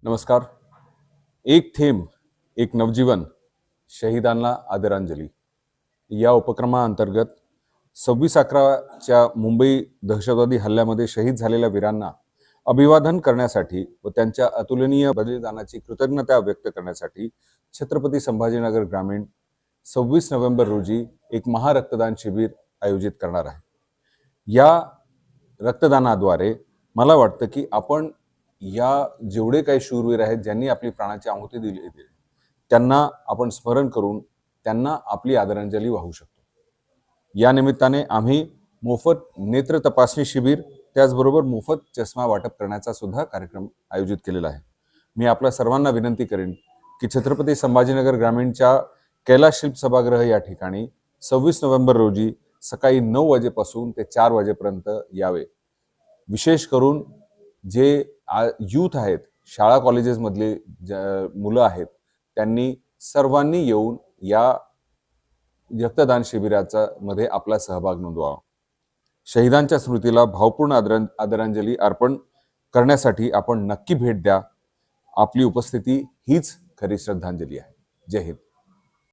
नमस्कार. एक थेंब एक नवजीवन, शहीदांना आदरांजली या उपक्रमाअंतर्गत 26/11च्या मुंबई दहशतवादी हल्ल्यामध्ये शहीद झालेल्या वीरांना अभिवादन करण्यासाठी व त्यांच्या अतुलनीय बलिदानाची कृतज्ञता व्यक्त करण्यासाठी छत्रपती संभाजीनगर ग्रामीण 26 नोव्हेंबर रोजी एक महारक्तदान शिबिर आयोजित करणार आहे. या रक्तदानाद्वारे मला वाटतं की आपण या जेवढे काही शूरवीर आहेत ज्यांनी आपली प्राणाची आहुती दिली त्यांना आपण स्मरण करून त्यांना आपली आदरांजली वाहू शकतो. या निमित्ताने आम्ही मोफत नेत्र तपासणी शिबिर त्याचबरोबर मोफत चष्मा वाटप करण्याचा सुद्धा कार्यक्रम आयोजित केलेला आहे. मी आपल्या सर्वांना विनंती करेन की छत्रपती संभाजीनगर ग्रामीणच्या कैलास शिल्प सभागृह या ठिकाणी 26 नोव्हेंबर रोजी सकाळी 9 वाजेपासून ते 4 वाजेपर्यंत यावे. विशेष करून जे यूथ आहेत, शाळा कॉलेजेस मधले मुलं आहेत, त्यांनी सर्वांनी येऊन या रक्तदान शिबिराचा मध्ये आपला सहभाग नोंदवावा. शहीदांच्या स्मृतीला भावपूर्ण आदरांजली अर्पण करण्यासाठी आपण नक्की भेट द्या. आपली उपस्थिती हीच खरी श्रद्धांजली आहे. जय हिंद.